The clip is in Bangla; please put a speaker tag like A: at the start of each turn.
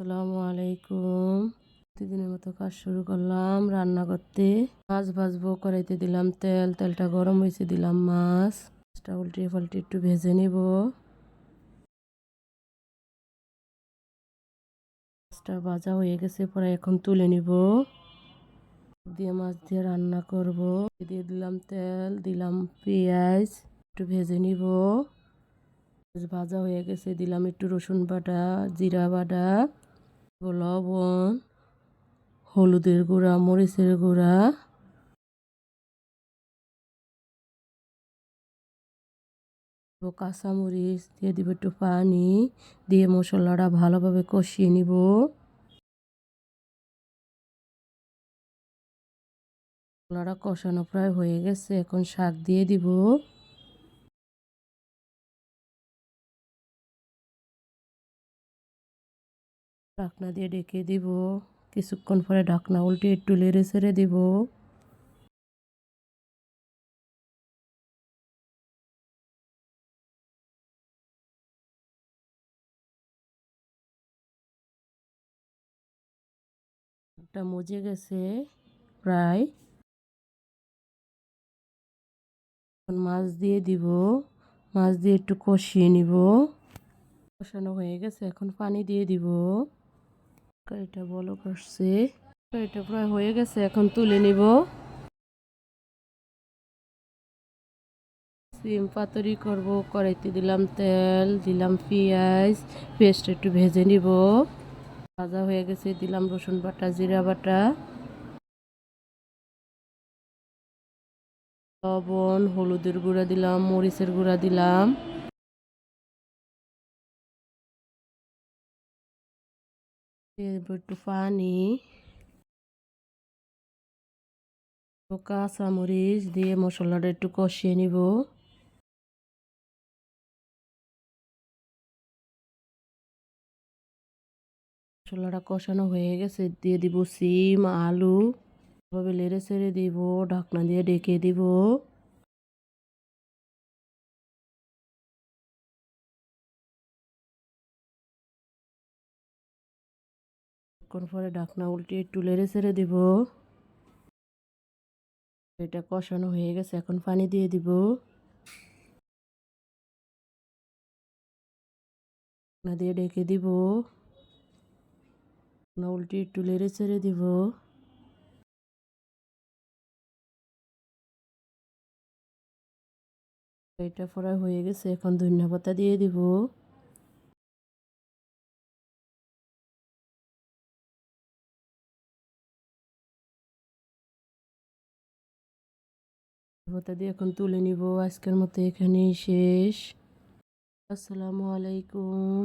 A: আসসালামু আলাইকুম। প্রতিদিনের মতো কাজ শুরু করলাম রান্না করতে। মাছ ভাজবো, কড়াইতে দিলাম তেল, তেলটা গরম হয়েছে, দিলাম মাছটা উল্টিয়ে পাল্টে একটু ভেজে নিব। মাছটা ভাজা হয়ে গেছে, পরে এখন তুলে নিব। দিয়ে মাছ দিয়ে রান্না করব। দিয়ে দিলাম তেল, দিলাম পেঁয়াজ, একটু ভেজে নিব। ভাজা হয়ে গেছে, দিলাম একটু রসুন বাটা, জিরা বাটা, লবণ, হলুদের গুঁড়া, মরিচের গুঁড়া, কাঁচামরিচ দিয়ে দিব, একটু পানি দিয়ে মশলাটা ভালোভাবে কষিয়ে নিব। মশলাটা কষানো প্রায় হয়ে গেছে, এখন শাক দিয়ে দিব। ঢাকনা দিয়ে ঢেকে দিব। কিছুক্ষণ পরে ঢাকনা উল্টে একটু নেড়ে ছেড়ে দিব। একটা মজে গেছে প্রায়। এখন মাছ দিয়ে দিব। মাছ দিয়ে একটু কষিয়ে নিব। কষানো হয়ে গেছে, এখন পানি দিয়ে দিব। তরকারিটা বলক আসছে। তরকারিটা প্রায় হয়ে গেছে, এখন তুলে নিব। সিম পাতুরি করব। কড়াইতে দিলাম তেল, দিলাম পেঁয়াজ, পেস্ট একটু ভেজে নিব। ভাজা হয়ে গেছে, দিলাম রসুন বাটা, জিরা বাটা, লবণ, হলুদের গুঁড়া দিলাম, মরিচের গুঁড়া দিলাম। একটু পানি, কাঁচামরিচ দিয়ে মশলাটা একটু কষিয়ে নিব। মশলাটা কষানো হয়ে গেছে, দিয়ে দিব সিম, আলু, এভাবে নেড়ে ছেড়ে দিব। ঢাকনা দিয়ে ঢেকে দিব। কিছুক্ষণ পরে ঢাকনা উল্টে একটু নেড়ে ছেড়ে দিব। এটা কষানো হয়ে গেছে, এখন পানি দিয়ে দিব। ঢাকনা দিয়ে ঢেকে দিব। উল্টে একটু নেড়ে ছেড়ে দিব। এটা ফ্রাই হয়ে গেছে, এখন ধনিয়া পাতা দিয়ে দিব। পাতা দিয়ে এখন তুলে নিব। আজকের মতো এখানেই শেষ। আসসালামু আলাইকুম।